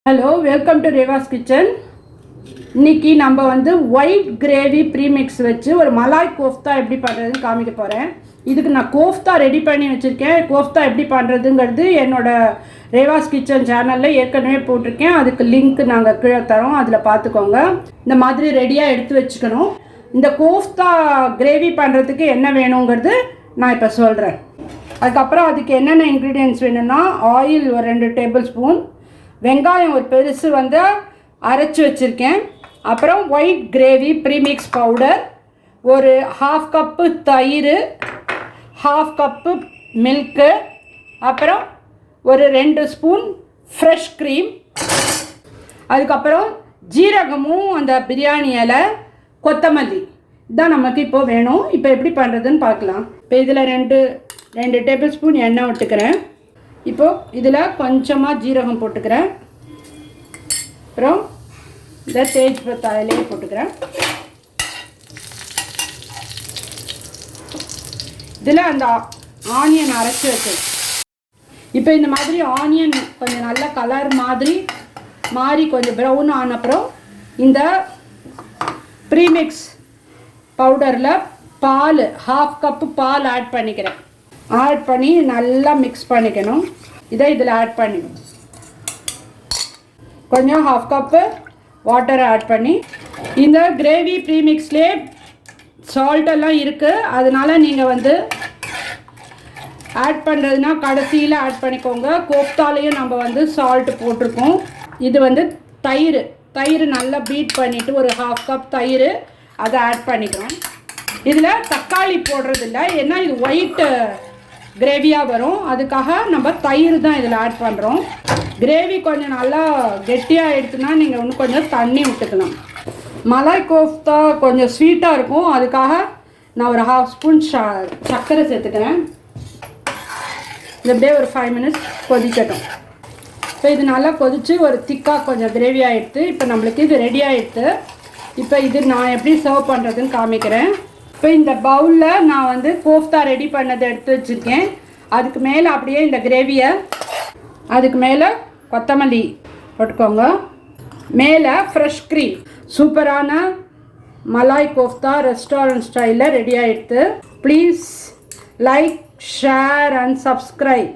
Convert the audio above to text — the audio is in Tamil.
Hello, welcome to Reva's kitchen. இன்றைக்கி நம்ம வந்து ஒயிட் கிரேவி ப்ரீமிக்ஸ் வச்சு ஒரு மலாய் கோஃப்தா எப்படி பண்ணுறதுன்னு காமிக்க போகிறேன். இதுக்கு நான் கோஃப்தா ரெடி பண்ணி வச்சுருக்கேன். கோஃப்தா எப்படி பண்ணுறதுங்கிறது என்னோடய ரேவாஸ் கிச்சன் சேனலில் ஏற்கனவே போட்டிருக்கேன். அதுக்கு லிங்க் நாங்கள் கீழே தரோம், அதில் பார்த்துக்கோங்க. இந்த மாதிரி ரெடியாக எடுத்து வச்சுக்கணும். இந்த கோஃப்தா கிரேவி பண்ணுறதுக்கு என்ன வேணுங்கிறது நான் இப்போ சொல்கிறேன். அதுக்கப்புறம் அதுக்கு என்னென்ன இன்க்ரீடியன்ட்ஸ் வேணும்னா, ஆயில் ஒரு 2 டேபிள் ஸ்பூன், வெங்காயம் ஒரு பெருசு வந்து அரைச்சி வச்சுருக்கேன், அப்புறம் ஒயிட் கிரேவி ப்ரீமிக்ஸ் பவுடர், ஒரு 1/2 கப்பு தயிர், 1/2 கப்பு மில்க்கு, அப்புறம் ஒரு 2 ஸ்பூன் ஃப்ரெஷ் க்ரீம், அதுக்கப்புறம் ஜீரகமும் அந்த பிரியாணி இலை, கொத்தமல்லி. இதுதான் நமக்கு இப்போது வேணும். இப்போ எப்படி பண்ணுறதுன்னு பார்க்கலாம். இப்போ இதில் ரெண்டு டேபிள் ஸ்பூன் எண்ணெய் விட்டுக்கிறேன். இப்போது இதில் கொஞ்சமாக ஜீரகம் போட்டுக்கிறேன். அப்புறம் இந்த தேஜ்பத்தா இலையை போட்டுக்கிறேன். இதில் அந்த ஆனியன் அரைச்சி வச்சது. இப்போ இந்த மாதிரி ஆனியன் கொஞ்சம் நல்ல கலர் மாறி கொஞ்சம் ப்ரௌன் ஆன அப்புறம் இந்த ப்ரீமிக்ஸ் பவுடரில் பால் 1/2 கப்பு பால் ஆட் பண்ணிக்கிறேன். ஆட் பண்ணி நல்லா மிக்ஸ் பண்ணிக்கணும். இதை இதில் ஆட் பண்ணிக்கணும். கொஞ்சம் 1/2 கப்பு வாட்டரை ஆட் பண்ணி, இந்த கிரேவி ப்ரீமிக்ஸ்லேயே சால்ட்டெல்லாம் இருக்குது, அதனால் நீங்கள் வந்து ஆட் பண்ணுறதுனா கடைசியில் ஆட் பண்ணிக்கோங்க. கோஃப்தாலேயும் நம்ம வந்து சால்ட்டு போட்டிருக்கோம். இது வந்து தயிர் நல்லா பீட் பண்ணிவிட்டு ஒரு 1/2 கப் தயிர் அதை ஆட் பண்ணிக்கிறோம். இதில் தக்காளி போடுறதில்ல, ஏன்னா இது ஒயிட்டு கிரேவியாக வரும், அதுக்காக நம்ம தயிர் தான் இதில் ஆட் பண்ணுறோம். கிரேவி கொஞ்சம் நல்லா கெட்டியாக எடுத்துனா நீங்கள் இன்னும் கொஞ்சம் தண்ணி விட்டுக்கலாம். மலாய் கோஃப்தா கொஞ்சம் ஸ்வீட்டாக இருக்கும், அதுக்காக நான் ஒரு 1/2 ஸ்பூன் சர்க்கரை சேர்த்துக்கிறேன். இது அப்படியே ஒரு 5 மினிட்ஸ் கொதிக்கட்டும். இப்போ இது நல்லா கொதித்து ஒரு திக்காக கொஞ்சம் கிரேவி ஆகிடுது. இப்போ நம்மளுக்கு இது ரெடி ஆகிடுது. இப்போ இது நான் எப்படி சர்வ் பண்ணுறதுன்னு காமிக்கிறேன். இப்போ இந்த பவுலில் நான் வந்து கோஃப்தா ரெடி பண்ணதை எடுத்து வச்சுருக்கேன். அதுக்கு மேலே அப்படியே இந்த கிரேவியை, அதுக்கு மேலே கொத்தமல்லி போட்டுக்கோங்க, மேலே ஃப்ரெஷ் க்ரீம். சூப்பரான மலாய் கோஃப்தா ரெஸ்டாரண்ட் ஸ்டைலில் ரெடி ஆகிடுது. Please like, share and subscribe.